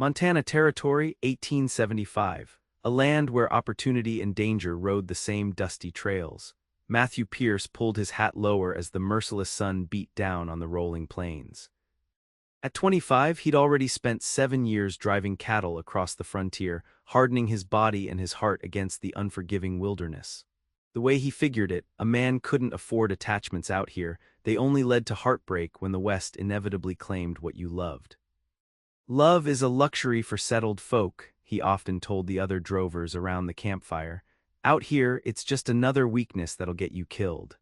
Montana Territory, 1875. A land where opportunity and danger rode the same dusty trails. Matthew Pierce pulled his hat lower as the merciless sun beat down on the rolling plains. At 25, he'd already spent 7 years driving cattle across the frontier, hardening his body and his heart against the unforgiving wilderness. The way he figured it, a man couldn't afford attachments out here. They only led to heartbreak when the West inevitably claimed what you loved. Love is a luxury for settled folk, he often told the other drovers around the campfire. Out here, it's just another weakness that'll get you killed.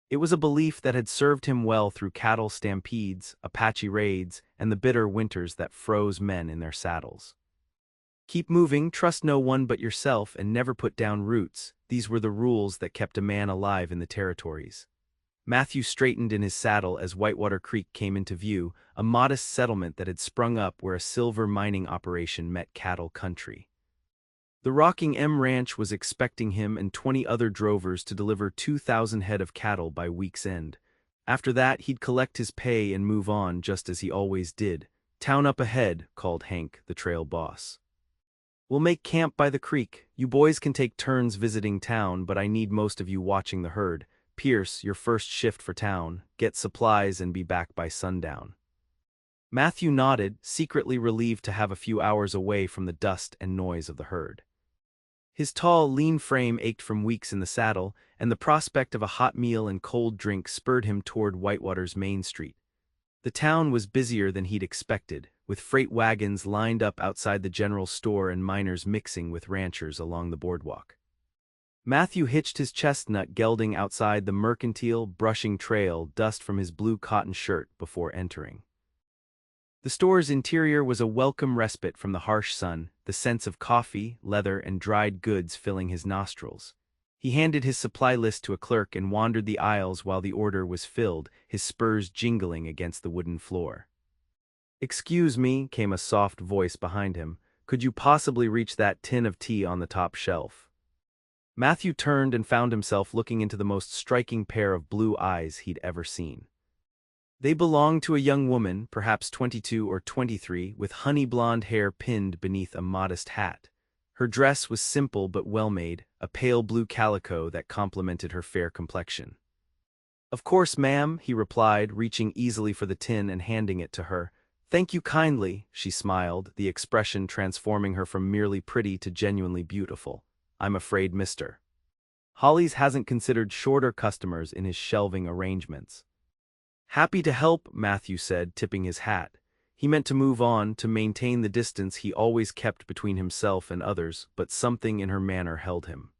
It was a belief that had served him well through cattle stampedes, Apache raids, and the bitter winters that froze men in their saddles. Keep moving, trust no one but yourself, and never put down roots. These were the rules that kept a man alive in the territories. Matthew straightened in his saddle as Whitewater Creek came into view, a modest settlement that had sprung up where a silver mining operation met cattle country. The Rocking M Ranch was expecting him and 20 other drovers to deliver 2,000 head of cattle by week's end. After that, he'd collect his pay and move on just as he always did. "Town up ahead," called Hank, the trail boss. "We'll make camp by the creek. You boys can take turns visiting town, but I need most of you watching the herd. Pierce, your first shift for town. Get supplies and be back by sundown." Matthew nodded, secretly relieved to have a few hours away from the dust and noise of the herd. His tall, lean frame ached from weeks in the saddle, and the prospect of a hot meal and cold drink spurred him toward Whitewater's main street. The town was busier than he'd expected, with freight wagons lined up outside the general store and miners mixing with ranchers along the boardwalk. Matthew hitched his chestnut gelding outside the mercantile, brushing trail dust from his blue cotton shirt before entering. The store's interior was a welcome respite from the harsh sun, the scents of coffee, leather, and dried goods filling his nostrils. He handed his supply list to a clerk and wandered the aisles while the order was filled, his spurs jingling against the wooden floor. "Excuse me," came a soft voice behind him. "Could you possibly reach that tin of tea on the top shelf?" Matthew turned and found himself looking into the most striking pair of blue eyes he'd ever seen. They belonged to a young woman, perhaps 22 or 23, with honey blonde hair pinned beneath a modest hat. Her dress was simple but well-made, a pale blue calico that complemented her fair complexion. "Of course, ma'am," he replied, reaching easily for the tin and handing it to her. "Thank you kindly," she smiled, the expression transforming her from merely pretty to genuinely beautiful. "I'm afraid Mr. Hollies hasn't considered shorter customers in his shelving arrangements." "Happy to help," Matthew said, tipping his hat. He meant to move on, to maintain the distance he always kept between himself and others, but something in her manner held him.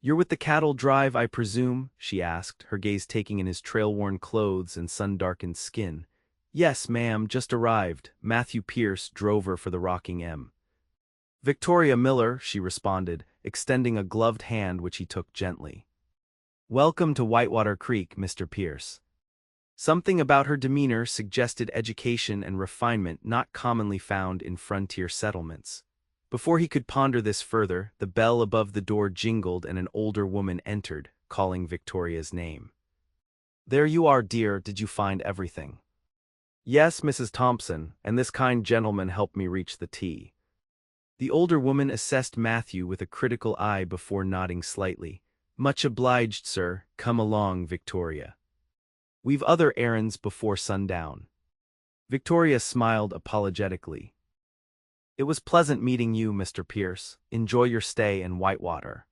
"You're with the cattle drive, I presume?" she asked, her gaze taking in his trail-worn clothes and sun-darkened skin. "Yes, ma'am, just arrived. Matthew Pierce, drover for the Rocking M." "Victoria Miller," she responded, extending a gloved hand which he took gently. "Welcome to Whitewater Creek, Mr. Pierce." Something about her demeanor suggested education and refinement not commonly found in frontier settlements. Before he could ponder this further, the bell above the door jingled and an older woman entered, calling Victoria's name. "There you are, dear. Did you find everything?" "Yes, Mrs. Thompson, and this kind gentleman helped me reach the tea." The older woman assessed Matthew with a critical eye before nodding slightly. "Much obliged, sir. Come along, Victoria. We've other errands before sundown." Victoria smiled apologetically. "It was pleasant meeting you, Mr. Pierce. Enjoy your stay in Whitewater."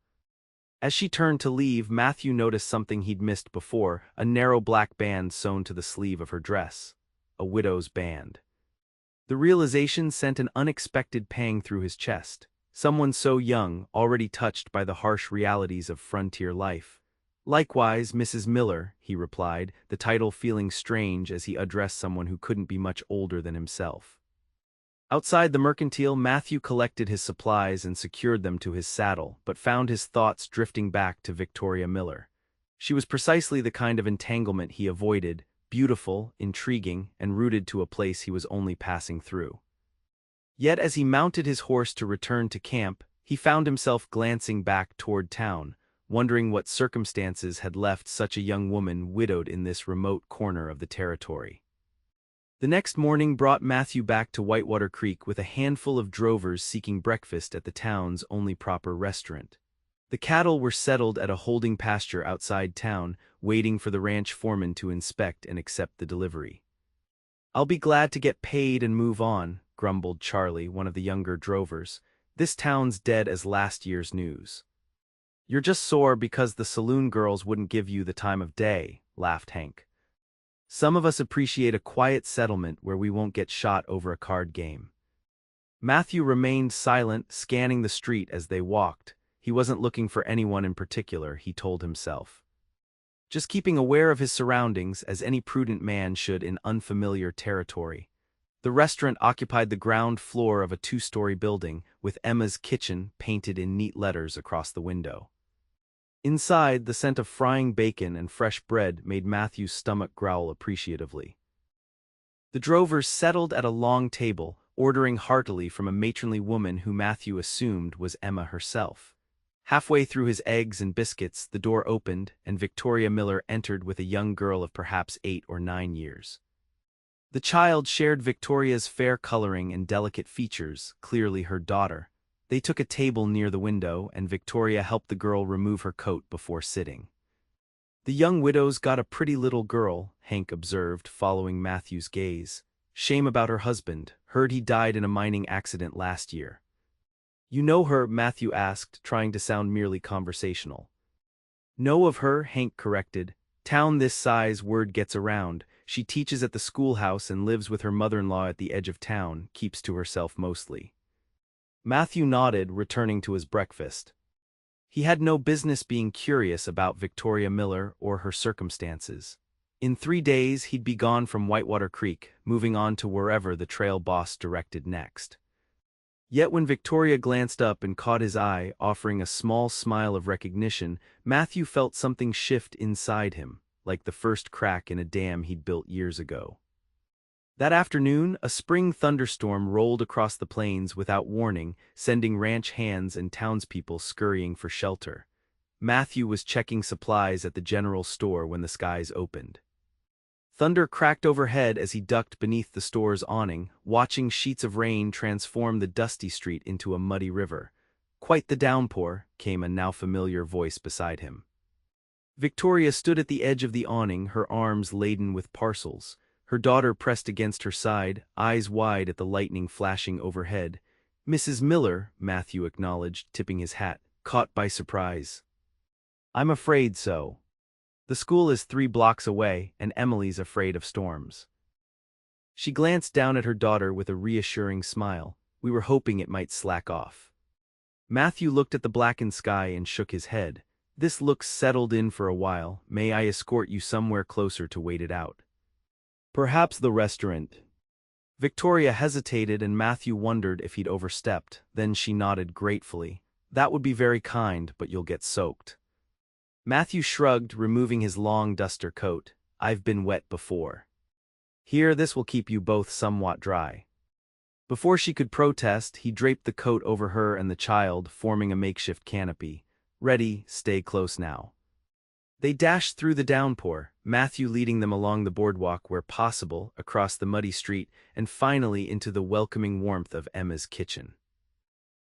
As she turned to leave, Matthew noticed something he'd missed before, a narrow black band sewn to the sleeve of her dress. A widow's band. The realization sent an unexpected pang through his chest. Someone so young, already touched by the harsh realities of frontier life. "Likewise, Mrs. Miller," he replied, the title feeling strange as he addressed someone who couldn't be much older than himself. Outside the mercantile, Matthew collected his supplies and secured them to his saddle, but found his thoughts drifting back to Victoria Miller. She was precisely the kind of entanglement he avoided, beautiful, intriguing, and rooted to a place he was only passing through. Yet as he mounted his horse to return to camp, he found himself glancing back toward town, wondering what circumstances had left such a young woman widowed in this remote corner of the territory. The next morning brought Matthew back to Whitewater Creek with a handful of drovers seeking breakfast at the town's only proper restaurant. The cattle were settled at a holding pasture outside town, waiting for the ranch foreman to inspect and accept the delivery. "I'll be glad to get paid and move on," grumbled Charlie, one of the younger drovers. "This town's dead as last year's news." "You're just sore because the saloon girls wouldn't give you the time of day," laughed Hank. "Some of us appreciate a quiet settlement where we won't get shot over a card game." Matthew remained silent, scanning the street as they walked. He wasn't looking for anyone in particular, he told himself. Just keeping aware of his surroundings, as any prudent man should in unfamiliar territory. The restaurant occupied the ground floor of a two-story building, with Emma's Kitchen painted in neat letters across the window. Inside, the scent of frying bacon and fresh bread made Matthew's stomach growl appreciatively. The drovers settled at a long table, ordering heartily from a matronly woman who Matthew assumed was Emma herself. Halfway through his eggs and biscuits, the door opened, and Victoria Miller entered with a young girl of perhaps 8 or 9 years. The child shared Victoria's fair coloring and delicate features, clearly her daughter. They took a table near the window, and Victoria helped the girl remove her coat before sitting. "The young widow's got a pretty little girl," Hank observed, following Matthew's gaze. "Shame about her husband. Heard he died in a mining accident last year." "You know her?" Matthew asked, trying to sound merely conversational. "Know of her," Hank corrected. "Town this size, word gets around. She teaches at the schoolhouse and lives with her mother-in-law at the edge of town, keeps to herself mostly." Matthew nodded, returning to his breakfast. He had no business being curious about Victoria Miller or her circumstances. In 3 days he'd be gone from Whitewater Creek, moving on to wherever the trail boss directed next. Yet when Victoria glanced up and caught his eye, offering a small smile of recognition, Matthew felt something shift inside him, like the first crack in a dam he'd built years ago. That afternoon, a spring thunderstorm rolled across the plains without warning, sending ranch hands and townspeople scurrying for shelter. Matthew was checking supplies at the general store when the skies opened. Thunder cracked overhead as he ducked beneath the store's awning, watching sheets of rain transform the dusty street into a muddy river. "Quite the downpour," came a now familiar voice beside him. Victoria stood at the edge of the awning, her arms laden with parcels. Her daughter pressed against her side, eyes wide at the lightning flashing overhead. "Mrs. Miller," Matthew acknowledged, tipping his hat, caught by surprise. "I'm afraid so. The school is 3 blocks away, and Emily's afraid of storms." She glanced down at her daughter with a reassuring smile. "We were hoping it might slack off." Matthew looked at the blackened sky and shook his head. "This looks settled in for a while. May I escort you somewhere closer to wait it out?" "Perhaps the restaurant." Victoria hesitated, and Matthew wondered if he'd overstepped. Then she nodded gratefully. "That would be very kind, but you'll get soaked." Matthew shrugged, removing his long duster coat. "I've been wet before." "Here, this will keep you both somewhat dry." Before she could protest, he draped the coat over her and the child, forming a makeshift canopy. "Ready, stay close now." They dashed through the downpour, Matthew leading them along the boardwalk where possible, across the muddy street, and finally into the welcoming warmth of Emma's Kitchen.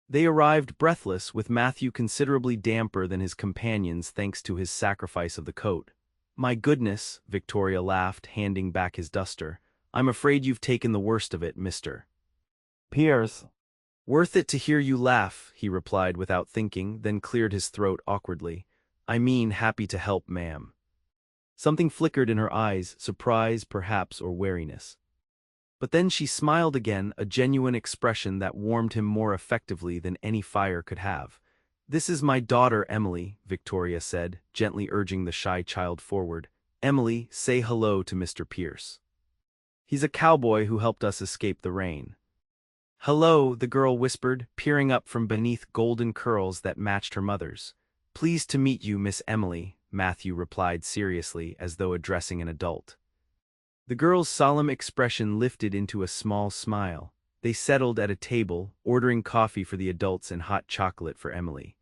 They arrived breathless, with Matthew considerably damper than his companions thanks to his sacrifice of the coat. "My goodness," Victoria laughed, handing back his duster. "I'm afraid you've taken the worst of it, Mr. Pierce." "Worth it to hear you laugh," he replied without thinking, then cleared his throat awkwardly. "I mean, happy to help, ma'am." Something flickered in her eyes, surprise perhaps or wariness. But then she smiled again, a genuine expression that warmed him more effectively than any fire could have. "This is my daughter, Emily," Victoria said, gently urging the shy child forward. "Emily, say hello to Mr. Pierce. He's a cowboy who helped us escape the rain." "Hello," the girl whispered, peering up from beneath golden curls that matched her mother's. "Pleased to meet you, Miss Emily," Matthew replied seriously, as though addressing an adult. The girl's solemn expression lifted into a small smile. They settled at a table, ordering coffee for the adults and hot chocolate for Emily.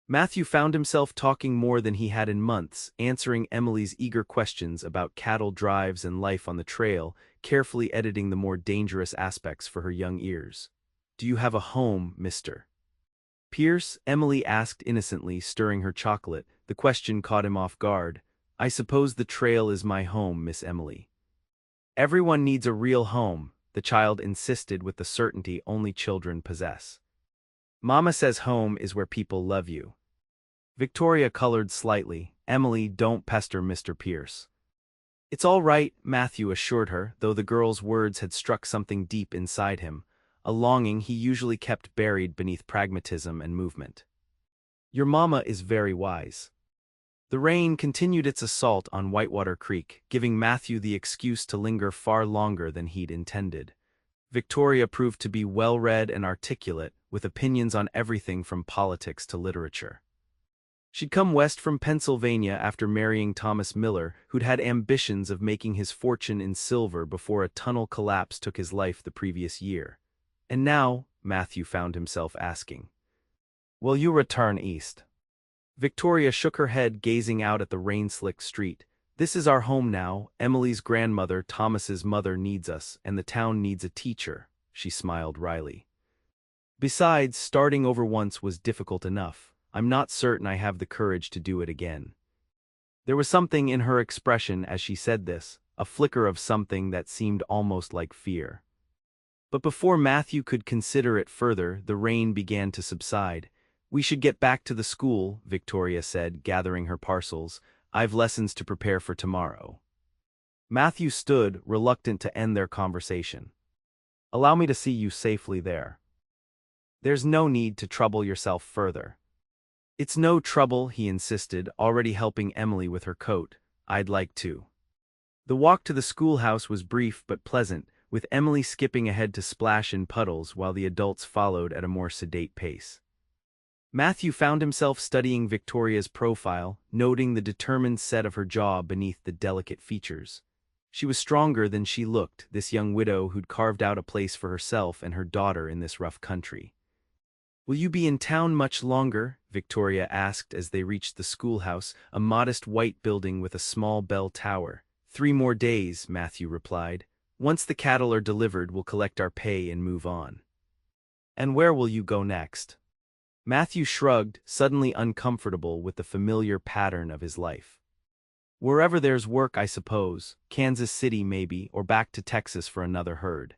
Matthew found himself talking more than he had in months, answering Emily's eager questions about cattle drives and life on the trail, carefully editing the more dangerous aspects for her young ears. "Do you have a home, Mr. Pierce?" Emily asked innocently, stirring her chocolate. The question caught him off guard. "I suppose the trail is my home, Miss Emily." "Everyone needs a real home," the child insisted with the certainty only children possess. "Mama says home is where people love you." Victoria colored slightly. "Emily, don't pester Mr. Pierce." "It's all right," Matthew assured her, though the girl's words had struck something deep inside him, a longing he usually kept buried beneath pragmatism and movement. "Your mama is very wise." The rain continued its assault on Whitewater Creek, giving Matthew the excuse to linger far longer than he'd intended. Victoria proved to be well-read and articulate, with opinions on everything from politics to literature. She'd come west from Pennsylvania after marrying Thomas Miller, who'd had ambitions of making his fortune in silver before a tunnel collapse took his life the previous year. And now, Matthew found himself asking, "Will you return east?" Victoria shook her head, gazing out at the rain-slicked street. "This is our home now. Emily's grandmother, Thomas's mother, needs us, and the town needs a teacher," she smiled wryly. "Besides, starting over once was difficult enough. I'm not certain I have the courage to do it again." There was something in her expression as she said this, a flicker of something that seemed almost like fear. But before Matthew could consider it further, the rain began to subside. "We should get back to the school," Victoria said, gathering her parcels. "I've lessons to prepare for tomorrow." Matthew stood, reluctant to end their conversation. "Allow me to see you safely there." "There's no need to trouble yourself further." "It's no trouble," he insisted, already helping Emily with her coat. "I'd like to." The walk to the schoolhouse was brief but pleasant, with Emily skipping ahead to splash in puddles while the adults followed at a more sedate pace. Matthew found himself studying Victoria's profile, noting the determined set of her jaw beneath the delicate features. She was stronger than she looked, this young widow who'd carved out a place for herself and her daughter in this rough country. "Will you be in town much longer?" Victoria asked as they reached the schoolhouse, a modest white building with a small bell tower. "3 more days," Matthew replied. "Once the cattle are delivered, we'll collect our pay and move on." "And where will you go next?" Matthew shrugged, suddenly uncomfortable with the familiar pattern of his life. "Wherever there's work, I suppose. Kansas City maybe, or back to Texas for another herd."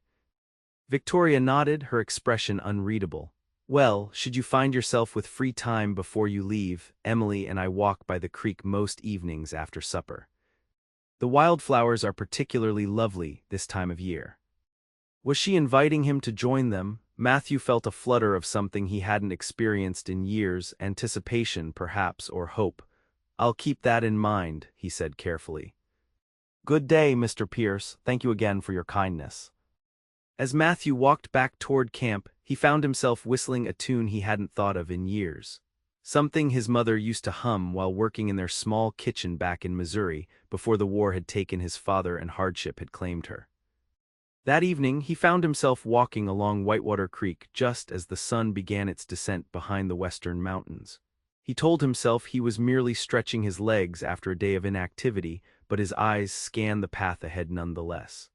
Victoria nodded, her expression unreadable. "Well, should you find yourself with free time before you leave, Emily and I walk by the creek most evenings after supper. The wildflowers are particularly lovely this time of year." Was she inviting him to join them? Matthew felt a flutter of something he hadn't experienced in years, anticipation perhaps, or hope. "I'll keep that in mind," he said carefully. "Good day, Mr. Pierce. Thank you again for your kindness." As Matthew walked back toward camp, he found himself whistling a tune he hadn't thought of in years. Something his mother used to hum while working in their small kitchen back in Missouri before the war had taken his father and hardship had claimed her. That evening, he found himself walking along Whitewater Creek just as the sun began its descent behind the western mountains. He told himself he was merely stretching his legs after a day of inactivity, but his eyes scanned the path ahead nonetheless.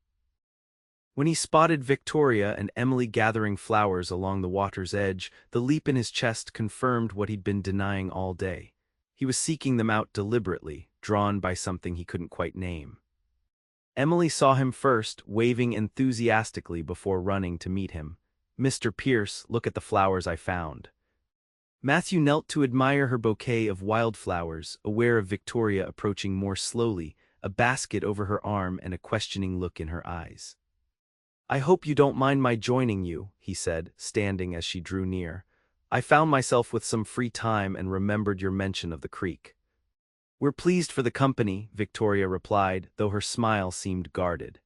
When he spotted Victoria and Emily gathering flowers along the water's edge, the leap in his chest confirmed what he'd been denying all day. He was seeking them out deliberately, drawn by something he couldn't quite name. Emily saw him first, waving enthusiastically before running to meet him. "Mr. Pierce, look at the flowers I found." Matthew knelt to admire her bouquet of wildflowers, aware of Victoria approaching more slowly, a basket over her arm and a questioning look in her eyes. "I hope you don't mind my joining you," he said, standing as she drew near. "I found myself with some free time and remembered your mention of the creek." "We're pleased for the company," Victoria replied, though her smile seemed guarded.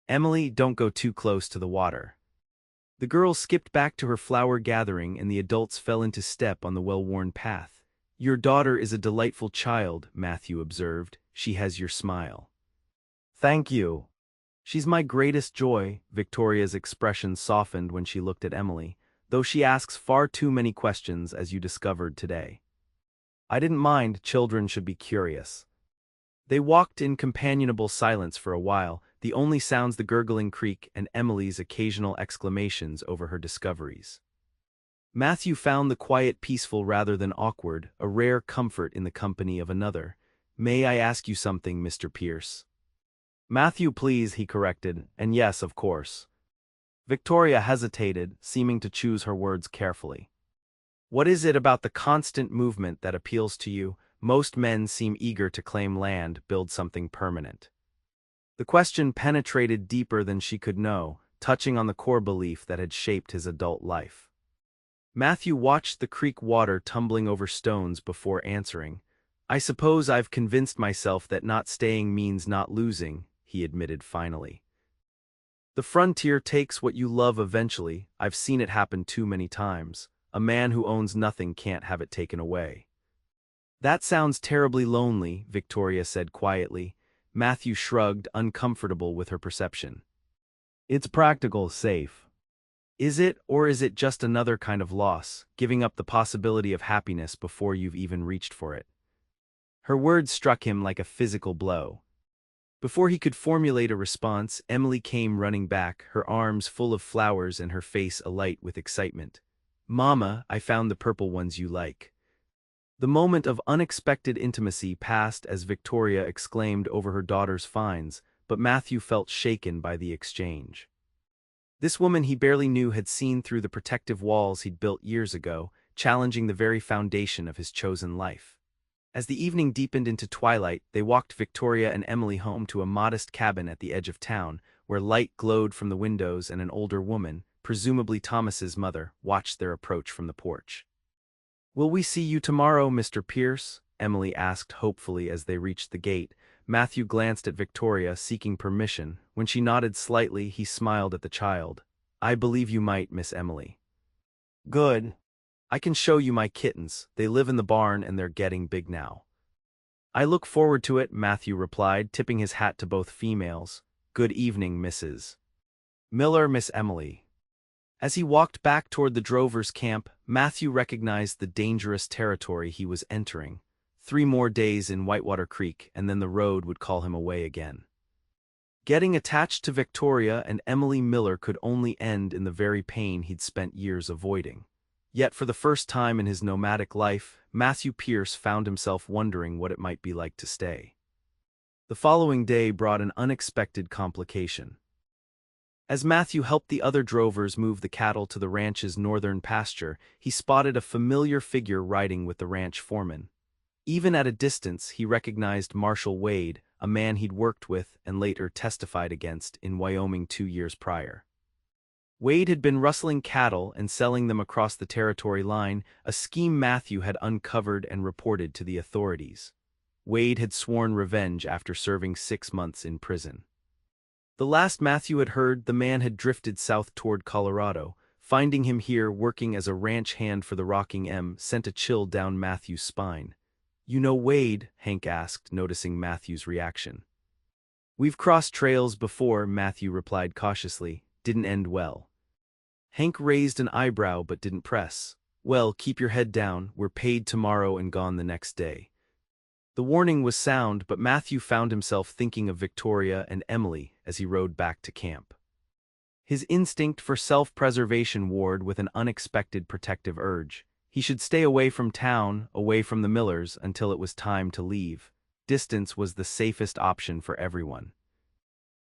"Emily, don't go too close to the water." The girl skipped back to her flower gathering and the adults fell into step on the well-worn path. "Your daughter is a delightful child," Matthew observed. "She has your smile." "Thank you." "She's my greatest joy," Victoria's expression softened when she looked at Emily, "though she asks far too many questions as you discovered today." I didn't mind, children should be curious. They walked in companionable silence for a while, the only sounds the gurgling creek and Emily's occasional exclamations over her discoveries. Matthew found the quiet peaceful rather than awkward, a rare comfort in the company of another. May I ask you something, Mr. Pierce? Matthew, please, he corrected, and yes, of course. Victoria hesitated, seeming to choose her words carefully. What is it about the constant movement that appeals to you? Most men seem eager to claim land, build something permanent. The question penetrated deeper than she could know, touching on the core belief that had shaped his adult life. Matthew watched the creek water tumbling over stones before answering. I suppose I've convinced myself that not staying means not losing, he admitted finally. The frontier takes what you love eventually. I've seen it happen too many times. A man who owns nothing can't have it taken away. That sounds terribly lonely, Victoria said quietly. Matthew shrugged, uncomfortable with her perception. It's practical, safe. Is it, or is it just another kind of loss, giving up the possibility of happiness before you've even reached for it? Her words struck him like a physical blow. Before he could formulate a response, Emily came running back, her arms full of flowers and her face alight with excitement. Mama, I found the purple ones you like. The moment of unexpected intimacy passed as Victoria exclaimed over her daughter's finds, but Matthew felt shaken by the exchange. This woman he barely knew had seen through the protective walls he'd built years ago, challenging the very foundation of his chosen life. As the evening deepened into twilight, they walked Victoria and Emily home to a modest cabin at the edge of town, where light glowed from the windows and an older woman, presumably Thomas's mother, watched their approach from the porch. Will we see you tomorrow, Mr. Pierce? Emily asked hopefully as they reached the gate. Matthew glanced at Victoria, seeking permission. When she nodded slightly, he smiled at the child. I believe you might, Miss Emily. Good. I can show you my kittens. They live in the barn and they're getting big now. I look forward to it, Matthew replied, tipping his hat to both females. Good evening, Mrs. Miller, Miss Emily. As he walked back toward the drovers' camp, Matthew recognized the dangerous territory he was entering. 3 more days in Whitewater Creek, and then the road would call him away again. Getting attached to Victoria and Emily Miller could only end in the very pain he'd spent years avoiding. Yet for the first time in his nomadic life, Matthew Pierce found himself wondering what it might be like to stay. The following day brought an unexpected complication. As Matthew helped the other drovers move the cattle to the ranch's northern pasture, he spotted a familiar figure riding with the ranch foreman. Even at a distance, he recognized Marshal Wade, a man he'd worked with and later testified against in Wyoming 2 years prior. Wade had been rustling cattle and selling them across the territory line, a scheme Matthew had uncovered and reported to the authorities. Wade had sworn revenge after serving 6 months in prison. The last Matthew had heard, the man had drifted south toward Colorado. Finding him here working as a ranch hand for the Rocking M sent a chill down Matthew's spine. You know Wade? Hank asked, noticing Matthew's reaction. We've crossed trails before, Matthew replied cautiously. Didn't end well. Hank raised an eyebrow but didn't press. Well, keep your head down, we're paid tomorrow and gone the next day. The warning was sound, but Matthew found himself thinking of Victoria and Emily as he rode back to camp. His instinct for self-preservation warred with an unexpected protective urge. He should stay away from town, away from the Millers, until it was time to leave. Distance was the safest option for everyone.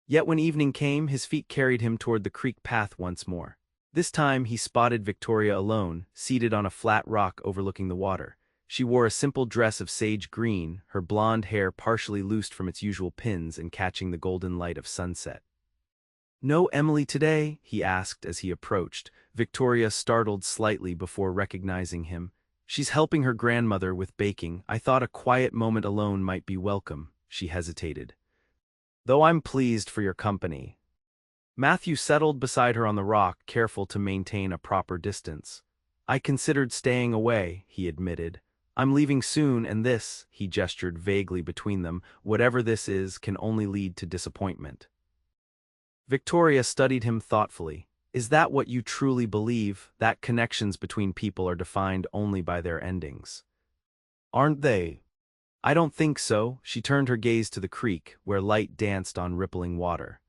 Yet when evening came, his feet carried him toward the creek path once more. This time he spotted Victoria alone, seated on a flat rock overlooking the water. She wore a simple dress of sage green, her blonde hair partially loosed from its usual pins and catching the golden light of sunset. No Emily today? He asked as he approached. Victoria startled slightly before recognizing him. She's helping her grandmother with baking. I thought a quiet moment alone might be welcome, she hesitated. Though I'm pleased for your company. Matthew settled beside her on the rock, careful to maintain a proper distance. I considered staying away, he admitted. I'm leaving soon and this, he gestured vaguely between them, whatever this is can only lead to disappointment. Victoria studied him thoughtfully. Is that what you truly believe, that connections between people are defined only by their endings? aren't they? I don't think so. She turned her gaze to the creek, where light danced on rippling water.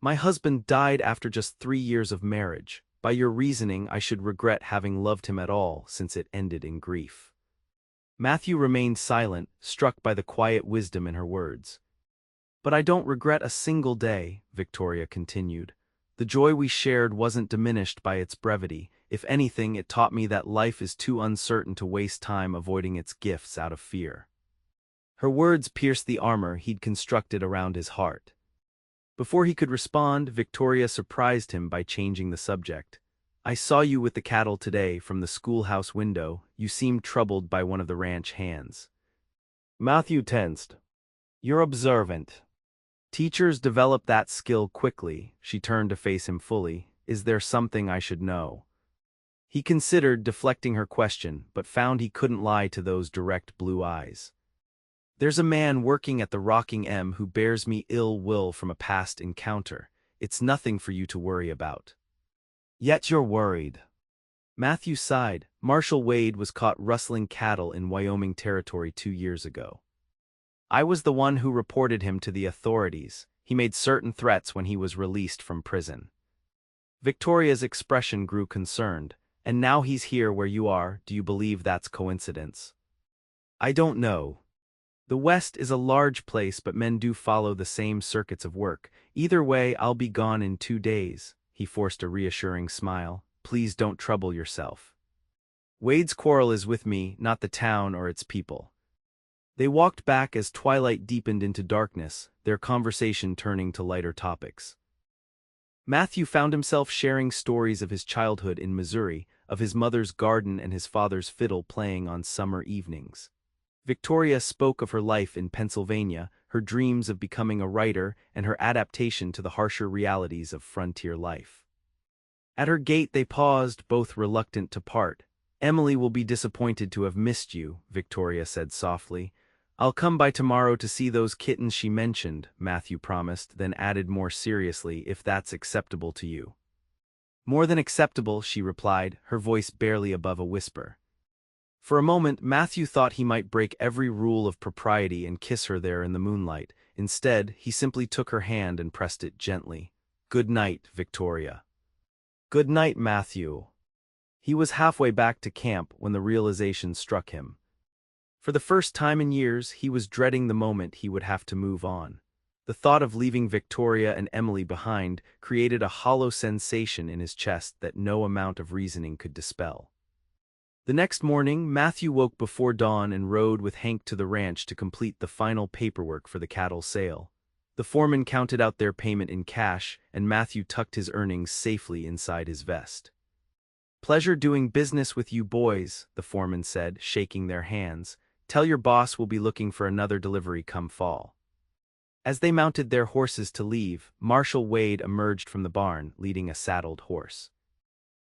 My husband died after just 3 years of marriage. By your reasoning, I should regret having loved him at all, since it ended in grief. Matthew remained silent, struck by the quiet wisdom in her words. But I don't regret a single day, Victoria continued. The joy we shared wasn't diminished by its brevity. If anything, it taught me that life is too uncertain to waste time avoiding its gifts out of fear. Her words pierced the armor he'd constructed around his heart. Before he could respond, Victoria surprised him by changing the subject. I saw you with the cattle today from the schoolhouse window. You seemed troubled by one of the ranch hands. Matthew tensed. You're observant. Teachers develop that skill quickly. She turned to face him fully. Is there something I should know? He considered deflecting her question, but found he couldn't lie to those direct blue eyes. There's a man working at the Rocking M who bears me ill will from a past encounter. It's nothing for you to worry about. Yet you're worried. Matthew sighed. Marshal Wade was caught rustling cattle in Wyoming territory 2 years ago. I was the one who reported him to the authorities. He made certain threats when he was released from prison. Victoria's expression grew concerned. And now he's here where you are. Do you believe that's coincidence? I don't know. The West is a large place, but men do follow the same circuits of work. Either way, I'll be gone in 2 days. He forced a reassuring smile. Please don't trouble yourself. Wade's quarrel is with me, not the town or its people. They walked back as twilight deepened into darkness, their conversation turning to lighter topics. Matthew found himself sharing stories of his childhood in Missouri, of his mother's garden and his father's fiddle playing on summer evenings. Victoria spoke of her life in Pennsylvania, her dreams of becoming a writer, and her adaptation to the harsher realities of frontier life. At her gate they paused, both reluctant to part. Emily will be disappointed to have missed you, Victoria said softly. I'll come by tomorrow to see those kittens she mentioned, Matthew promised, then added more seriously, if that's acceptable to you. More than acceptable, she replied, her voice barely above a whisper. For a moment, Matthew thought he might break every rule of propriety and kiss her there in the moonlight. Instead, he simply took her hand and pressed it gently. Good night, Victoria. Good night, Matthew. He was halfway back to camp when the realization struck him. For the first time in years, he was dreading the moment he would have to move on. The thought of leaving Victoria and Emily behind created a hollow sensation in his chest that no amount of reasoning could dispel. The next morning, Matthew woke before dawn and rode with Hank to the ranch to complete the final paperwork for the cattle sale. The foreman counted out their payment in cash, and Matthew tucked his earnings safely inside his vest. Pleasure doing business with you boys, the foreman said, shaking their hands. Tell your boss we'll be looking for another delivery come fall. As they mounted their horses to leave, Marshal Wade emerged from the barn, leading a saddled horse.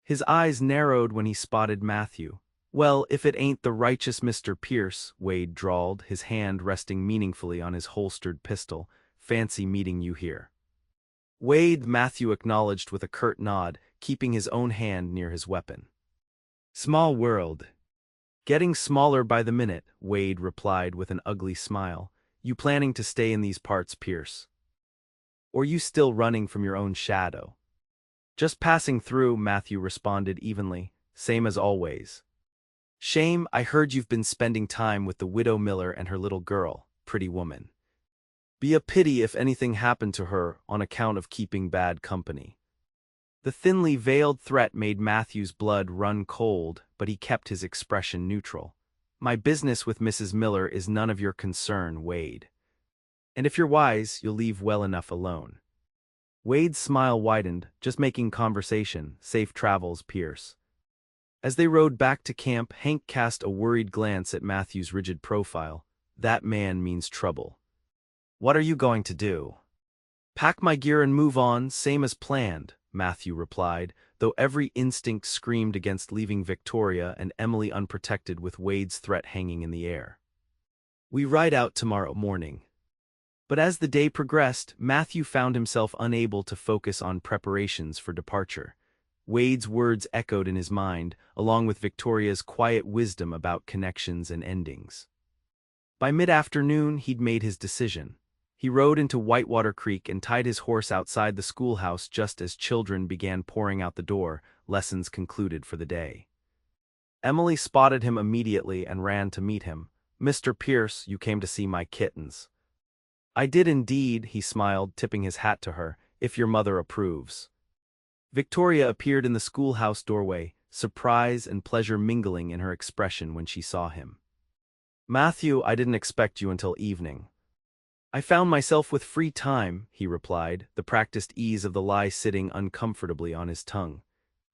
His eyes narrowed when he spotted Matthew. Well, if it ain't the righteous Mr. Pierce, Wade drawled, his hand resting meaningfully on his holstered pistol. Fancy meeting you here. Wade, Matthew acknowledged with a curt nod, keeping his own hand near his weapon. Small world. Getting smaller by the minute, Wade replied with an ugly smile. You planning to stay in these parts, Pierce? Or you still running from your own shadow? Just passing through, Matthew responded evenly, same as always. Shame, I heard you've been spending time with the widow Miller and her little girl, pretty woman. Be a pity if anything happened to her on account of keeping bad company. The thinly veiled threat made Matthew's blood run cold, but he kept his expression neutral. My business with Mrs. Miller is none of your concern, Wade. And if you're wise, you'll leave well enough alone. Wade's smile widened, just making conversation. Safe travels, Pierce. As they rode back to camp, Hank cast a worried glance at Matthew's rigid profile. That man means trouble. What are you going to do? Pack my gear and move on, same as planned, Matthew replied, though every instinct screamed against leaving Victoria and Emily unprotected with Wade's threat hanging in the air. We ride out tomorrow morning. But as the day progressed, Matthew found himself unable to focus on preparations for departure. Wade's words echoed in his mind, along with Victoria's quiet wisdom about connections and endings. By mid-afternoon, he'd made his decision. He rode into Whitewater Creek and tied his horse outside the schoolhouse just as children began pouring out the door, lessons concluded for the day. Emily spotted him immediately and ran to meet him. "Mr. Pierce, you came to see my kittens." "I did indeed," he smiled, tipping his hat to her, "if your mother approves." Victoria appeared in the schoolhouse doorway, surprise and pleasure mingling in her expression when she saw him. "Matthew, I didn't expect you until evening." "I found myself with free time," he replied, the practiced ease of the lie sitting uncomfortably on his tongue.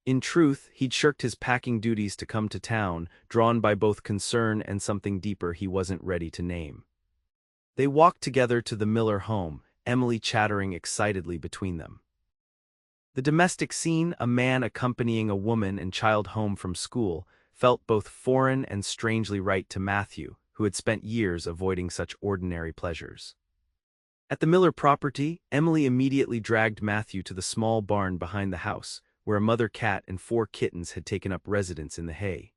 In truth, he'd shirked his packing duties to come to town, drawn by both concern and something deeper he wasn't ready to name. They walked together to the Miller home, Emily chattering excitedly between them. The domestic scene, a man accompanying a woman and child home from school, felt both foreign and strangely right to Matthew, who had spent years avoiding such ordinary pleasures. At the Miller property, Emily immediately dragged Matthew to the small barn behind the house, where a mother cat and 4 kittens had taken up residence in the hay.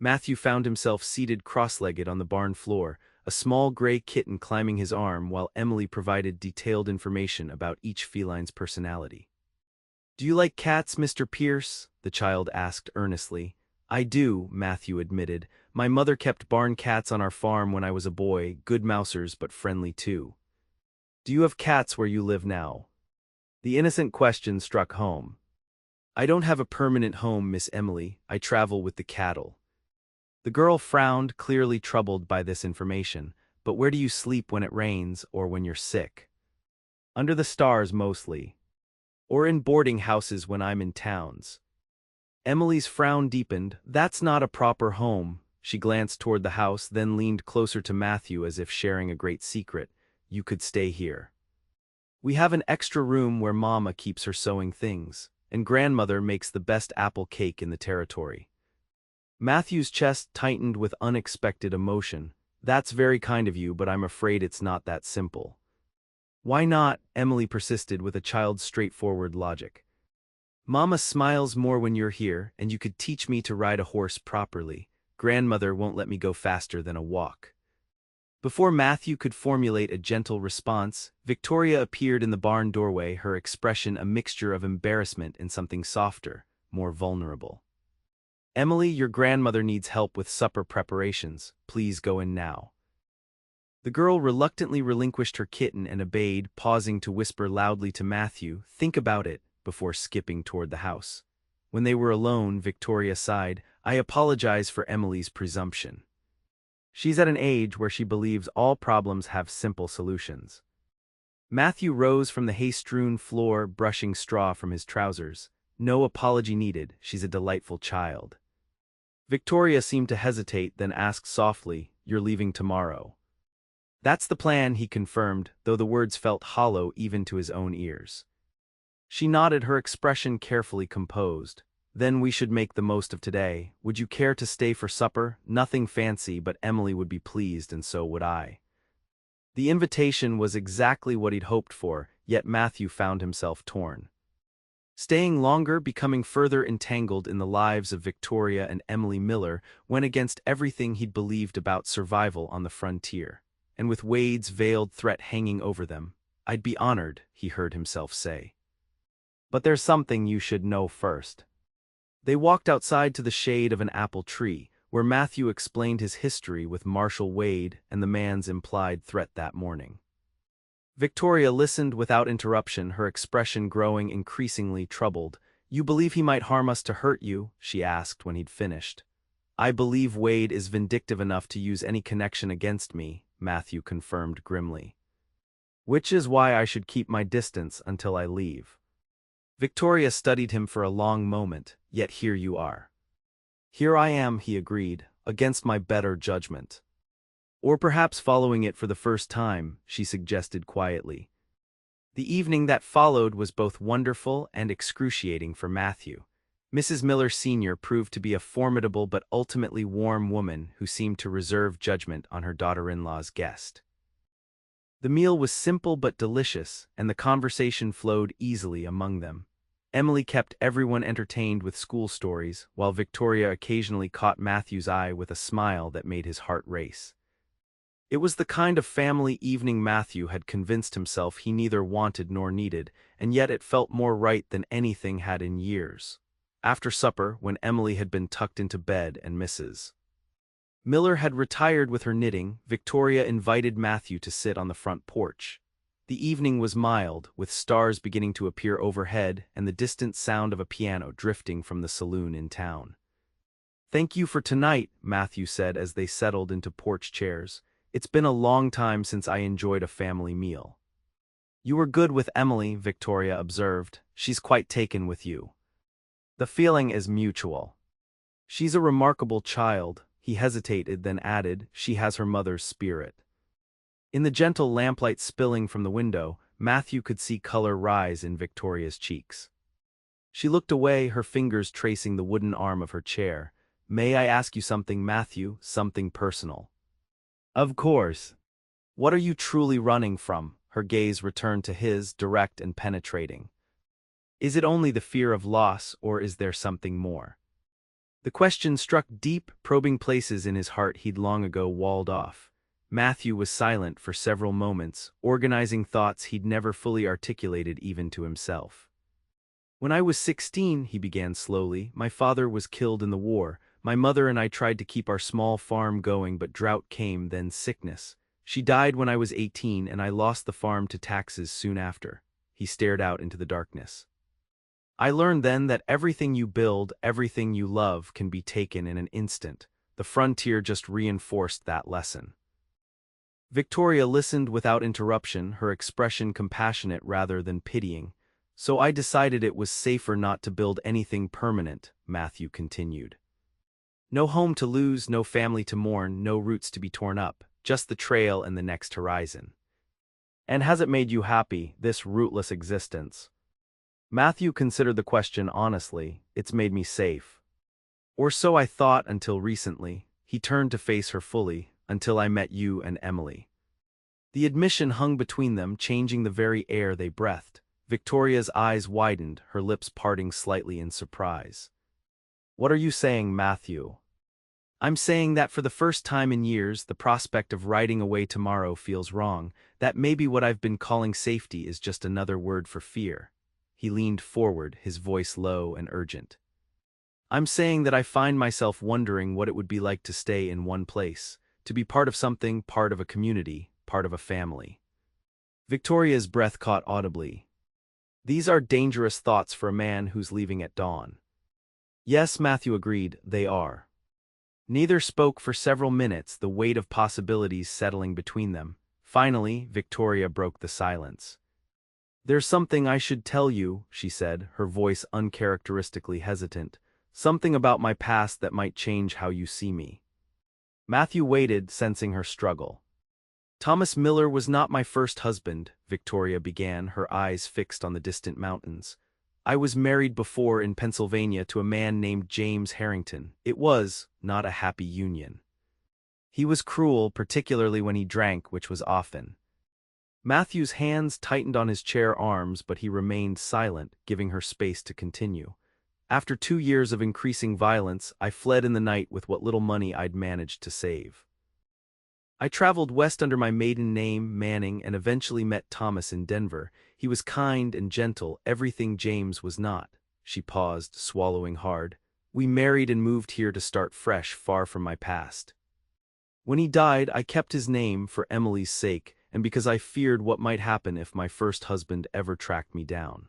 Matthew found himself seated cross-legged on the barn floor, a small gray kitten climbing his arm while Emily provided detailed information about each feline's personality. "Do you like cats, Mr. Pierce?" the child asked earnestly. "I do," Matthew admitted. "My mother kept barn cats on our farm when I was a boy, good mousers but friendly too." "Do you have cats where you live now?" The innocent question struck home. "I don't have a permanent home, Miss Emily. I travel with the cattle." The girl frowned, clearly troubled by this information. "But where do you sleep when it rains or when you're sick?" "Under the stars mostly. Or in boarding houses when I'm in towns." Emily's frown deepened. "That's not a proper home." She glanced toward the house, then leaned closer to Matthew as if sharing a great secret. "You could stay here. We have an extra room where Mama keeps her sewing things, and Grandmother makes the best apple cake in the territory." Matthew's chest tightened with unexpected emotion. "That's very kind of you, but I'm afraid it's not that simple." "Why not?" Emily persisted with a child's straightforward logic. "Mama smiles more when you're here, and you could teach me to ride a horse properly. Grandmother won't let me go faster than a walk." Before Matthew could formulate a gentle response, Victoria appeared in the barn doorway, her expression a mixture of embarrassment and something softer, more vulnerable. "Emily, your grandmother needs help with supper preparations. Please go in now." The girl reluctantly relinquished her kitten and obeyed, pausing to whisper loudly to Matthew, "Think about it," before skipping toward the house. When they were alone, Victoria sighed. "I apologize for Emily's presumption. She's at an age where she believes all problems have simple solutions." Matthew rose from the hay-strewn floor, brushing straw from his trousers. "No apology needed, she's a delightful child." Victoria seemed to hesitate, then asked softly, "You're leaving tomorrow?" "That's the plan," he confirmed, though the words felt hollow even to his own ears. She nodded, her expression carefully composed. "Then we should make the most of today. Would you care to stay for supper? Nothing fancy, but Emily would be pleased and so would I." The invitation was exactly what he'd hoped for, yet Matthew found himself torn. Staying longer, becoming further entangled in the lives of Victoria and Emily Miller, went against everything he'd believed about survival on the frontier. And with Wade's veiled threat hanging over them, "I'd be honored," he heard himself say. "But there's something you should know first." They walked outside to the shade of an apple tree, where Matthew explained his history with Marshal Wade and the man's implied threat that morning. Victoria listened without interruption, her expression growing increasingly troubled. "You believe he might harm us to hurt you?" she asked when he'd finished. "I believe Wade is vindictive enough to use any connection against me," Matthew confirmed grimly. "Which is why I should keep my distance until I leave." Victoria studied him for a long moment. "Yet here you are." "Here I am," he agreed, "against my better judgment." "Or perhaps following it for the first time," she suggested quietly. The evening that followed was both wonderful and excruciating for Matthew. Mrs. Miller Sr. proved to be a formidable but ultimately warm woman who seemed to reserve judgment on her daughter-in-law's guest. The meal was simple but delicious, and the conversation flowed easily among them. Emily kept everyone entertained with school stories, while Victoria occasionally caught Matthew's eye with a smile that made his heart race. It was the kind of family evening Matthew had convinced himself he neither wanted nor needed, and yet it felt more right than anything had in years. After supper, when Emily had been tucked into bed and Mrs. Miller had retired with her knitting, Victoria invited Matthew to sit on the front porch. The evening was mild, with stars beginning to appear overhead and the distant sound of a piano drifting from the saloon in town. "Thank you for tonight," Matthew said as they settled into porch chairs. "It's been a long time since I enjoyed a family meal." "You were good with Emily," Victoria observed. "She's quite taken with you." "The feeling is mutual. She's a remarkable child," he hesitated, then added, "she has her mother's spirit." In the gentle lamplight spilling from the window, Matthew could see color rise in Victoria's cheeks. She looked away, her fingers tracing the wooden arm of her chair. "May I ask you something, Matthew, something personal?" "Of course. What are you truly running from?" Her gaze returned to his, direct and penetrating. "Is it only the fear of loss, or is there something more?" The question struck deep, probing places in his heart he'd long ago walled off. Matthew was silent for several moments, organizing thoughts he'd never fully articulated even to himself. "When I was 16, he began slowly, "my father was killed in the war. My mother and I tried to keep our small farm going, but drought came, then sickness. She died when I was 18, and I lost the farm to taxes soon after." He stared out into the darkness. "I learned then that everything you build, everything you love, can be taken in an instant. The frontier just reinforced that lesson." Victoria listened without interruption, her expression compassionate rather than pitying. "So I decided it was safer not to build anything permanent," Matthew continued. "No home to lose, no family to mourn, no roots to be torn up, just the trail and the next horizon." "And has it made you happy, this rootless existence?" Matthew considered the question honestly. "It's made me safe. Or so I thought until recently." He turned to face her fully. "Until I met you and Emily." The admission hung between them, changing the very air they breathed. Victoria's eyes widened, her lips parting slightly in surprise. "What are you saying, Matthew?" "I'm saying that for the first time in years, the prospect of riding away tomorrow feels wrong, that maybe what I've been calling safety is just another word for fear." He leaned forward, his voice low and urgent. "I'm saying that I find myself wondering what it would be like to stay in one place, to be part of something, part of a community, part of a family." Victoria's breath caught audibly. "These are dangerous thoughts for a man who's leaving at dawn." "Yes," Matthew agreed, "they are." Neither spoke for several minutes, the weight of possibilities settling between them. Finally, Victoria broke the silence. "There's something I should tell you," she said, her voice uncharacteristically hesitant. "Something about my past that might change how you see me." Matthew waited, sensing her struggle. "Thomas Miller was not my first husband," Victoria began, her eyes fixed on the distant mountains. "I was married before in Pennsylvania to a man named James Harrington. It was not a happy union. He was cruel, particularly when he drank, which was often." Matthew's hands tightened on his chair arms, but he remained silent, giving her space to continue. "After 2 years of increasing violence, I fled in the night with what little money I'd managed to save. I traveled west under my maiden name, Manning, and eventually met Thomas in Denver. He was kind and gentle, everything James was not." She paused, swallowing hard. "We married and moved here to start fresh, far from my past. When he died, I kept his name for Emily's sake, and because I feared what might happen if my first husband ever tracked me down."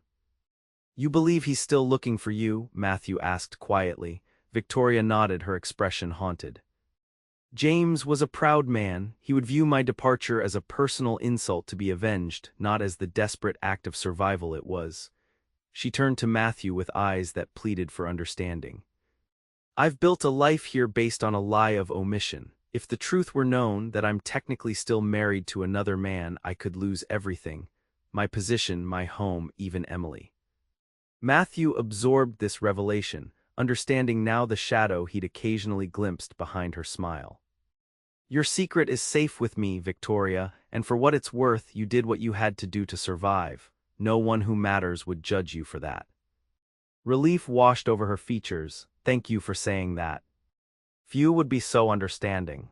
"You believe he's still looking for you?" Matthew asked quietly. Victoria nodded, her expression haunted. "James was a proud man. He would view my departure as a personal insult to be avenged, not as the desperate act of survival it was." She turned to Matthew with eyes that pleaded for understanding. "I've built a life here based on a lie of omission. If the truth were known, that I'm technically still married to another man, I could lose everything. My position, my home, even Emily." Matthew absorbed this revelation, understanding now the shadow he'd occasionally glimpsed behind her smile. "Your secret is safe with me, Victoria, and for what it's worth, you did what you had to do to survive. No one who matters would judge you for that." Relief washed over her features. Thank you for saying that. Few would be so understanding.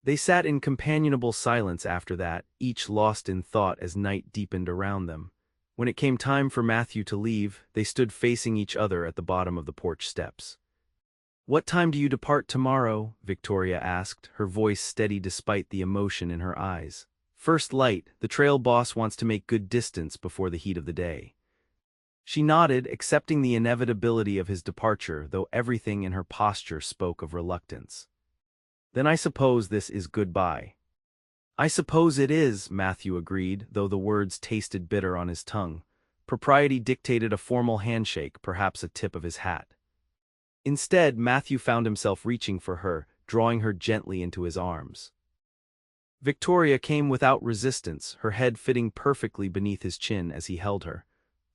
They sat in companionable silence after that, each lost in thought as night deepened around them. When it came time for Matthew to leave, they stood facing each other at the bottom of the porch steps. "What time do you depart tomorrow?" Victoria asked, her voice steady despite the emotion in her eyes. "First light, the trail boss wants to make good distance before the heat of the day." She nodded, accepting the inevitability of his departure, though everything in her posture spoke of reluctance. "Then I suppose this is goodbye." "I suppose it is," Matthew agreed, though the words tasted bitter on his tongue. Propriety dictated a formal handshake, perhaps a tip of his hat. Instead, Matthew found himself reaching for her, drawing her gently into his arms. Victoria came without resistance, her head fitting perfectly beneath his chin as he held her.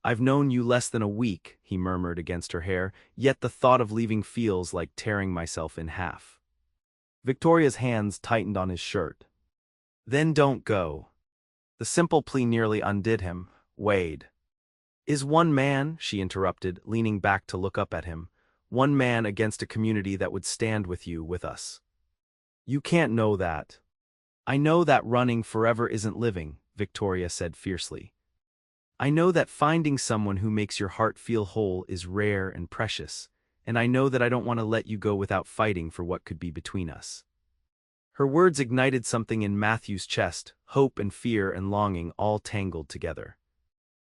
"I've known you less than a week," he murmured against her hair, "yet the thought of leaving feels like tearing myself in half." Victoria's hands tightened on his shirt. "Then don't go." The simple plea nearly undid him. "Wade is one man," she interrupted, leaning back to look up at him. "One man against a community that would stand with you, with us." "You can't know that." "I know that running forever isn't living," Victoria said fiercely. "I know that finding someone who makes your heart feel whole is rare and precious, and I know that I don't want to let you go without fighting for what could be between us." Her words ignited something in Matthew's chest, hope and fear and longing all tangled together.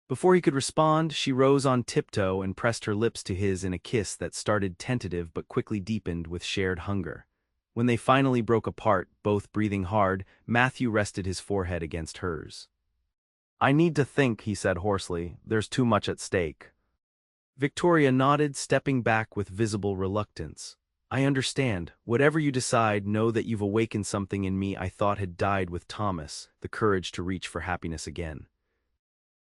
Before he could respond, she rose on tiptoe and pressed her lips to his in a kiss that started tentative but quickly deepened with shared hunger. When they finally broke apart, both breathing hard, Matthew rested his forehead against hers. "I need to think," he said hoarsely. "There's too much at stake." Victoria nodded, stepping back with visible reluctance. "I understand. Whatever you decide, know that you've awakened something in me I thought had died with Thomas, the courage to reach for happiness again."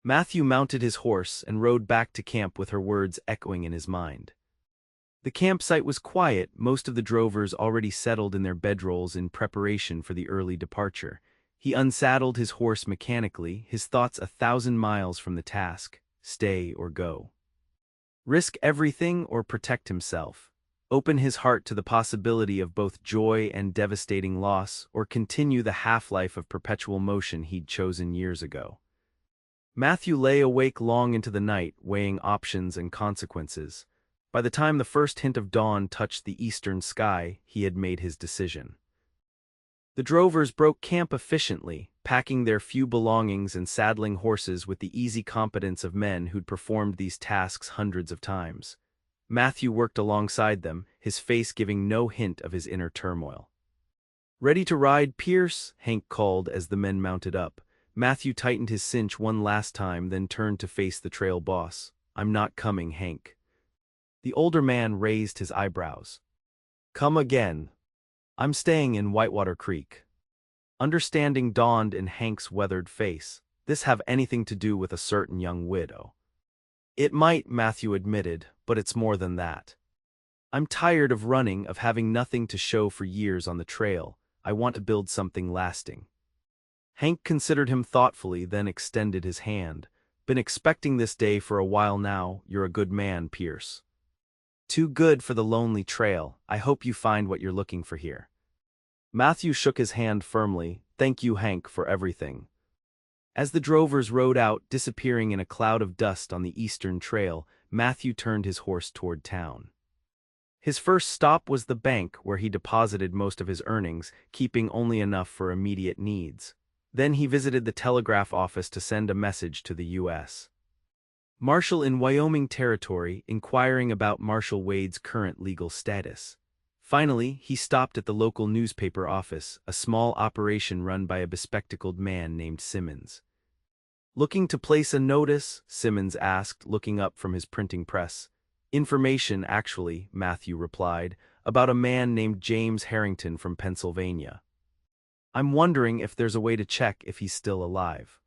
Matthew mounted his horse and rode back to camp with her words echoing in his mind. The campsite was quiet, most of the drovers already settled in their bedrolls in preparation for the early departure. He unsaddled his horse mechanically, his thoughts 1,000 miles from the task: stay or go. Risk everything or protect himself. Open his heart to the possibility of both joy and devastating loss, or continue the half-life of perpetual motion he'd chosen years ago. Matthew lay awake long into the night, weighing options and consequences. By the time the first hint of dawn touched the eastern sky, he had made his decision. The drovers broke camp efficiently, packing their few belongings and saddling horses with the easy competence of men who'd performed these tasks hundreds of times. Matthew worked alongside them, his face giving no hint of his inner turmoil. "Ready to ride, Pierce?" Hank called as the men mounted up. Matthew tightened his cinch one last time, then turned to face the trail boss. "I'm not coming, Hank." The older man raised his eyebrows. "Come again." "I'm staying in Whitewater Creek." Understanding dawned in Hank's weathered face. "This have anything to do with a certain young widow?" "It might," Matthew admitted, "but it's more than that. I'm tired of running, of having nothing to show for years on the trail. I want to build something lasting." Hank considered him thoughtfully, then extended his hand. "Been expecting this day for a while now. You're a good man, Pierce. Too good for the lonely trail. I hope you find what you're looking for here." Matthew shook his hand firmly. "Thank you, Hank, for everything." As the drovers rode out, disappearing in a cloud of dust on the eastern trail, Matthew turned his horse toward town. His first stop was the bank, where he deposited most of his earnings, keeping only enough for immediate needs. Then he visited the telegraph office to send a message to the U.S. Marshal in Wyoming Territory, inquiring about Marshal Wade's current legal status. Finally, he stopped at the local newspaper office, a small operation run by a bespectacled man named Simmons. "Looking to place a notice?" Simmons asked, looking up from his printing press. "Information, actually," Matthew replied, "about a man named James Harrington from Pennsylvania. I'm wondering if there's a way to check if he's still alive."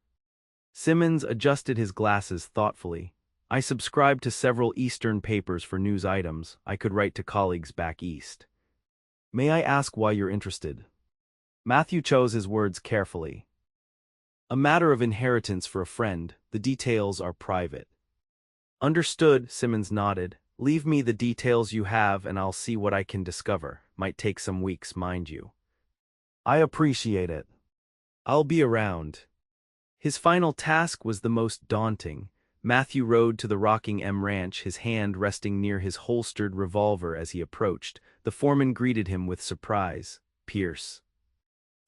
Simmons adjusted his glasses thoughtfully. "I subscribe to several Eastern papers for news items. I could write to colleagues back east." "May I ask why you're interested?" Matthew chose his words carefully. "A matter of inheritance for a friend. The details are private." Understood, Simmons nodded. Leave me the details you have and I'll see what I can discover. Might take some weeks, mind you. I appreciate it. I'll be around. His final task was the most daunting. Matthew rode to the Rocking M Ranch, his hand resting near his holstered revolver as he approached. The foreman greeted him with surprise. Pierce.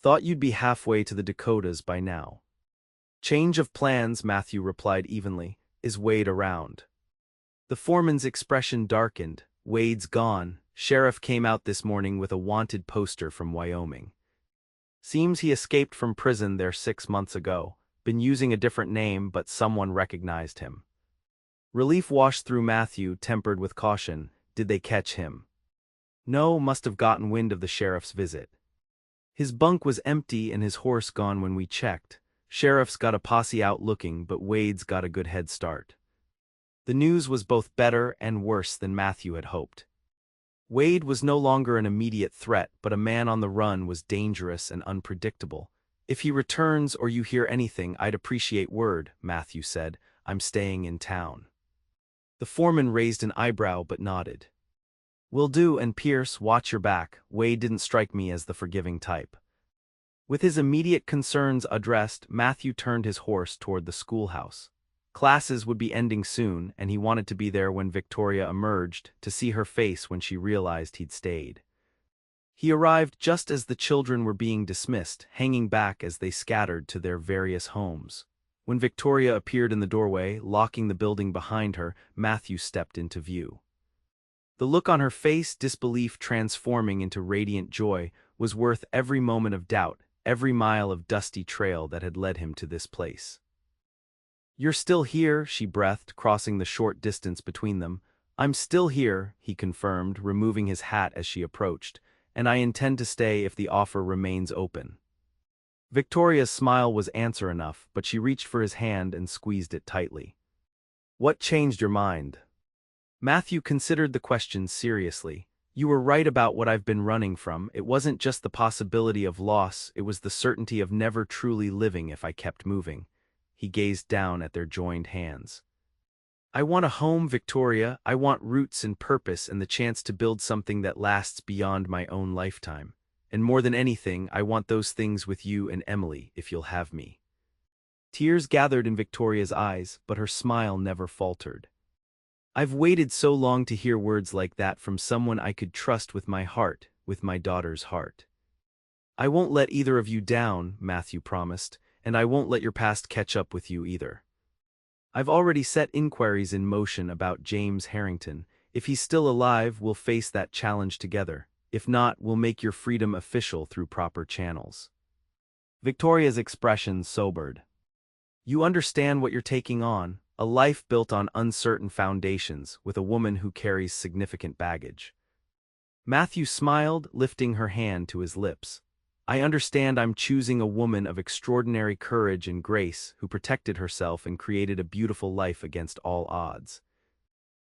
Thought you'd be halfway to the Dakotas by now. Change of plans, Matthew replied evenly. Is Wade around? The foreman's expression darkened. Wade's gone. Sheriff came out this morning with a wanted poster from Wyoming. Seems he escaped from prison there 6 months ago. Been using a different name, but someone recognized him. Relief washed through Matthew, tempered with caution. Did they catch him? No, must have gotten wind of the sheriff's visit. His bunk was empty and his horse gone when we checked. Sheriff's got a posse out looking, but Wade's got a good head start. The news was both better and worse than Matthew had hoped. Wade was no longer an immediate threat, but a man on the run was dangerous and unpredictable. If he returns or you hear anything, I'd appreciate word, Matthew said. I'm staying in town. The foreman raised an eyebrow but nodded. Will do, and Pierce, watch your back. Wade didn't strike me as the forgiving type. With his immediate concerns addressed, Matthew turned his horse toward the schoolhouse. Classes would be ending soon, and he wanted to be there when Victoria emerged, to see her face when she realized he'd stayed. He arrived just as the children were being dismissed, hanging back as they scattered to their various homes. When Victoria appeared in the doorway, locking the building behind her, Matthew stepped into view. The look on her face, disbelief transforming into radiant joy, was worth every moment of doubt, every mile of dusty trail that had led him to this place. You're still here, she breathed, crossing the short distance between them. I'm still here, he confirmed, removing his hat as she approached, and I intend to stay if the offer remains open. Victoria's smile was answer enough, but she reached for his hand and squeezed it tightly. What changed your mind? Matthew considered the question seriously. You were right about what I've been running from. It wasn't just the possibility of loss, it was the certainty of never truly living if I kept moving. He gazed down at their joined hands. I want a home, Victoria. I want roots and purpose and the chance to build something that lasts beyond my own lifetime. And more than anything, I want those things with you and Emily, if you'll have me. Tears gathered in Victoria's eyes, but her smile never faltered. I've waited so long to hear words like that from someone I could trust with my heart, with my daughter's heart. I won't let either of you down, Matthew promised, and I won't let your past catch up with you either. I've already set inquiries in motion about James Harrington. If he's still alive, we'll face that challenge together. If not, we'll make your freedom official through proper channels. Victoria's expression sobered. You understand what you're taking on, a life built on uncertain foundations with a woman who carries significant baggage. Matthew smiled, lifting her hand to his lips. I understand I'm choosing a woman of extraordinary courage and grace who protected herself and created a beautiful life against all odds.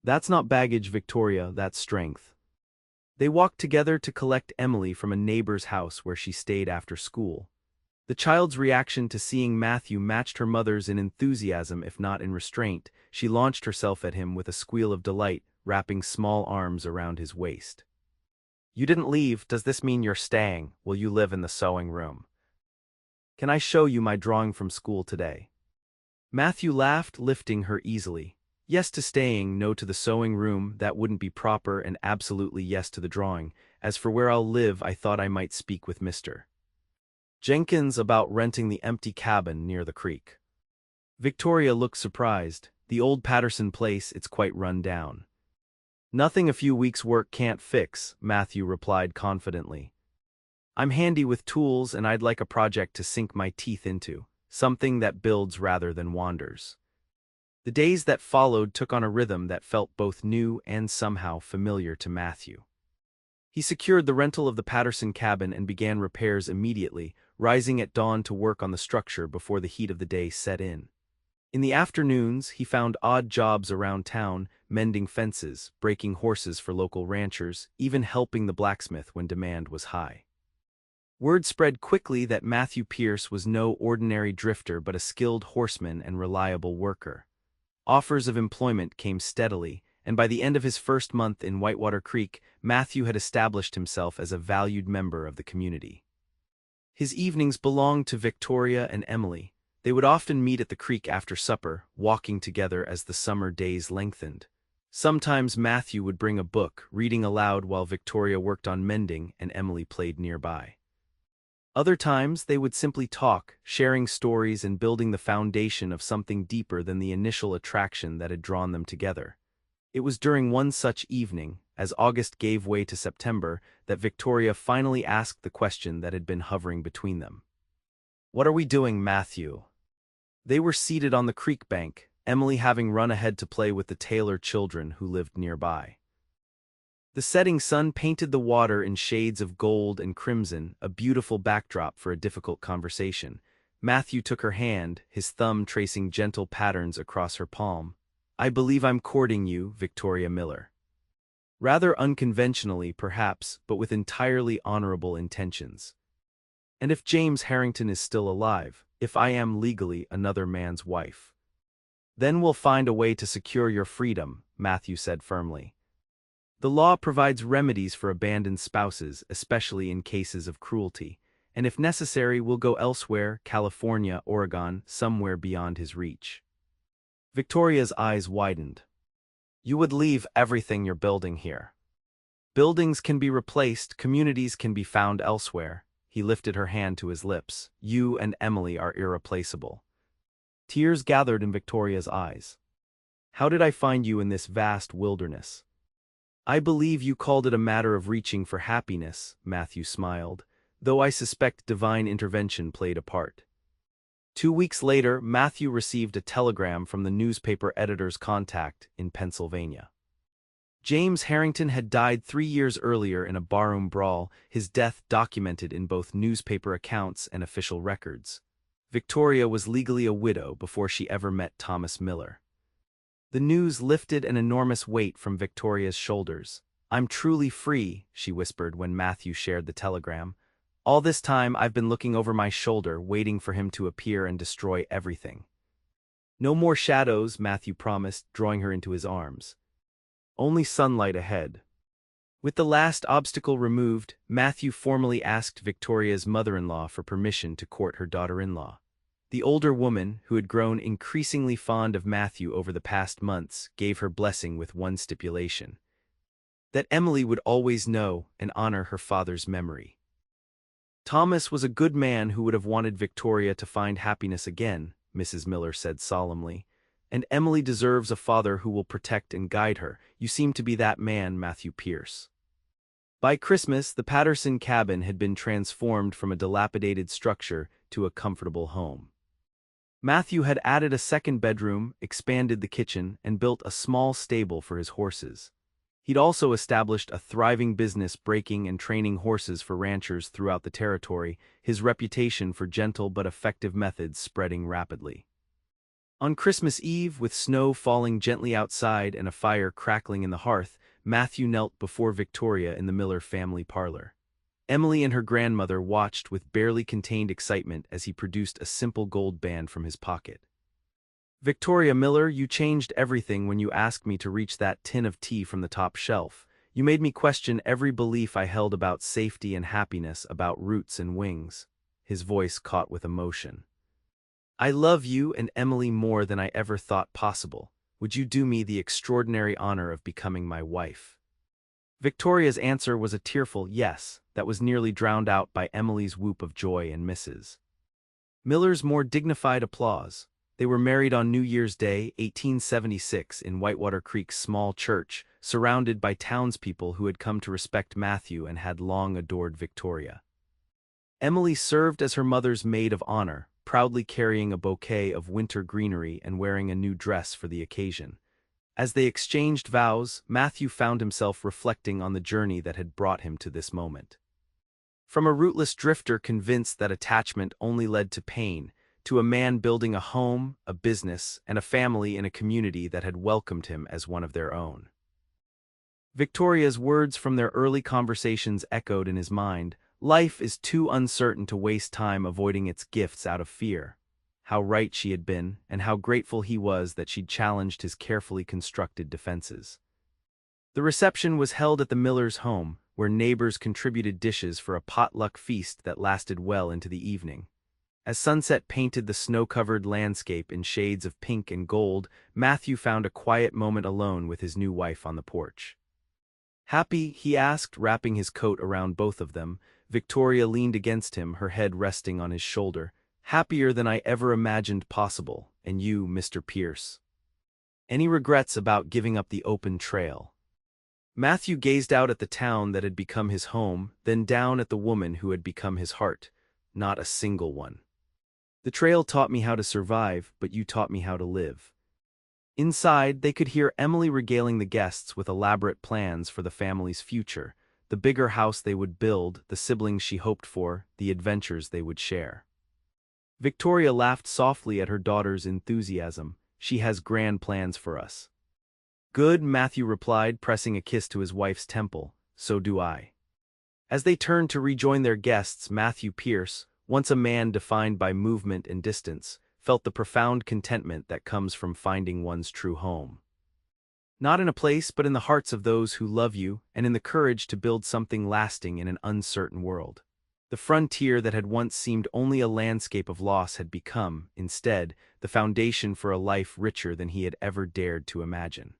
That's not baggage, Victoria, that's strength. They walked together to collect Emily from a neighbor's house where she stayed after school. The child's reaction to seeing Matthew matched her mother's in enthusiasm if not in restraint. She launched herself at him with a squeal of delight, wrapping small arms around his waist. You didn't leave, does this mean you're staying? Will you live in the sewing room? Can I show you my drawing from school today? Matthew laughed, lifting her easily. Yes to staying, no to the sewing room, that wouldn't be proper, and absolutely yes to the drawing. As for where I'll live, I thought I might speak with Mr. Jenkins about renting the empty cabin near the creek. Victoria looked surprised. The old Patterson place, it's quite run down. Nothing a few weeks' work can't fix, Matthew replied confidently. I'm handy with tools and I'd like a project to sink my teeth into, something that builds rather than wanders. The days that followed took on a rhythm that felt both new and somehow familiar to Matthew. He secured the rental of the Patterson cabin and began repairs immediately, rising at dawn to work on the structure before the heat of the day set in. In the afternoons, he found odd jobs around town, mending fences, breaking horses for local ranchers, even helping the blacksmith when demand was high. Word spread quickly that Matthew Pierce was no ordinary drifter but a skilled horseman and reliable worker. Offers of employment came steadily, and by the end of his first month in Whitewater Creek, Matthew had established himself as a valued member of the community. His evenings belonged to Victoria and Emily. They would often meet at the creek after supper, walking together as the summer days lengthened. Sometimes Matthew would bring a book, reading aloud while Victoria worked on mending and Emily played nearby. Other times, they would simply talk, sharing stories and building the foundation of something deeper than the initial attraction that had drawn them together. It was during one such evening, as August gave way to September, that Victoria finally asked the question that had been hovering between them. "What are we doing, Matthew?" They were seated on the creek bank, Emily having run ahead to play with the Taylor children who lived nearby. The setting sun painted the water in shades of gold and crimson, a beautiful backdrop for a difficult conversation. Matthew took her hand, his thumb tracing gentle patterns across her palm. "I believe I'm courting you, Victoria Miller." Rather unconventionally, perhaps, but with entirely honorable intentions. "And if James Harrington is still alive, if I am legally another man's wife, then we'll find a way to secure your freedom," Matthew said firmly. "The law provides remedies for abandoned spouses, especially in cases of cruelty, and if necessary we'll go elsewhere, California, Oregon, somewhere beyond his reach." Victoria's eyes widened. "You would leave everything you're building here. Buildings can be replaced, communities can be found elsewhere." He lifted her hand to his lips. "You and Emily are irreplaceable." Tears gathered in Victoria's eyes. "How did I find you in this vast wilderness?" "I believe you called it a matter of reaching for happiness," Matthew smiled, "though I suspect divine intervention played a part." 2 weeks later, Matthew received a telegram from the newspaper editor's contact in Pennsylvania. James Harrington had died 3 years earlier in a barroom brawl, his death documented in both newspaper accounts and official records. Victoria was legally a widow before she ever met Thomas Miller. The news lifted an enormous weight from Victoria's shoulders. "I'm truly free," she whispered when Matthew shared the telegram. "All this time I've been looking over my shoulder, waiting for him to appear and destroy everything." "No more shadows," Matthew promised, drawing her into his arms. "Only sunlight ahead." With the last obstacle removed, Matthew formally asked Victoria's mother-in-law for permission to court her daughter-in-law. The older woman, who had grown increasingly fond of Matthew over the past months, gave her blessing with one stipulation: that Emily would always know and honor her father's memory. "Thomas was a good man who would have wanted Victoria to find happiness again," Mrs. Miller said solemnly. "And Emily deserves a father who will protect and guide her. You seem to be that man, Matthew Pierce." By Christmas, the Patterson cabin had been transformed from a dilapidated structure to a comfortable home. Matthew had added a second bedroom, expanded the kitchen, and built a small stable for his horses. He'd also established a thriving business breaking and training horses for ranchers throughout the territory, his reputation for gentle but effective methods spreading rapidly. On Christmas Eve, with snow falling gently outside and a fire crackling in the hearth, Matthew knelt before Victoria in the Miller family parlor. Emily and her grandmother watched with barely contained excitement as he produced a simple gold band from his pocket. "Victoria Miller, you changed everything when you asked me to reach that tin of tea from the top shelf. You made me question every belief I held about safety and happiness, about roots and wings." His voice caught with emotion. "I love you and Emily more than I ever thought possible. Would you do me the extraordinary honor of becoming my wife?" Victoria's answer was a tearful yes that was nearly drowned out by Emily's whoop of joy and Mrs. Miller's more dignified applause. They were married on New Year's Day, 1876, in Whitewater Creek's small church, surrounded by townspeople who had come to respect Matthew and had long adored Victoria. Emily served as her mother's maid of honor, proudly carrying a bouquet of winter greenery and wearing a new dress for the occasion. As they exchanged vows, Matthew found himself reflecting on the journey that had brought him to this moment. From a rootless drifter convinced that attachment only led to pain, to a man building a home, a business, and a family in a community that had welcomed him as one of their own. Victoria's words from their early conversations echoed in his mind. "Life is too uncertain to waste time avoiding its gifts out of fear. how right she had been, and how grateful he was that she'd challenged his carefully constructed defenses. The reception was held at the miller's home, where neighbors contributed dishes for a potluck feast that lasted well into the evening. As sunset painted the snow-covered landscape in shades of pink and gold, Matthew found a quiet moment alone with his new wife on the porch. "Happy?" he asked, wrapping his coat around both of them. Victoria leaned against him, her head resting on his shoulder. "Happier than I ever imagined possible. And you, Mr. Pierce? Any regrets about giving up the open trail?" Matthew gazed out at the town that had become his home, then down at the woman who had become his heart. Not a single one. "The trail taught me how to survive, but you taught me how to live." Inside, they could hear Emily regaling the guests with elaborate plans for the family's future, the bigger house they would build, the siblings she hoped for, the adventures they would share. Victoria laughed softly at her daughter's enthusiasm. "She has grand plans for us." "Good," Matthew replied, pressing a kiss to his wife's temple. "So do I." As they turned to rejoin their guests, Matthew Pierce, once a man defined by movement and distance, felt the profound contentment that comes from finding one's true home. Not in a place, but in the hearts of those who love you, and in the courage to build something lasting in an uncertain world. The frontier that had once seemed only a landscape of loss had become, instead, the foundation for a life richer than he had ever dared to imagine.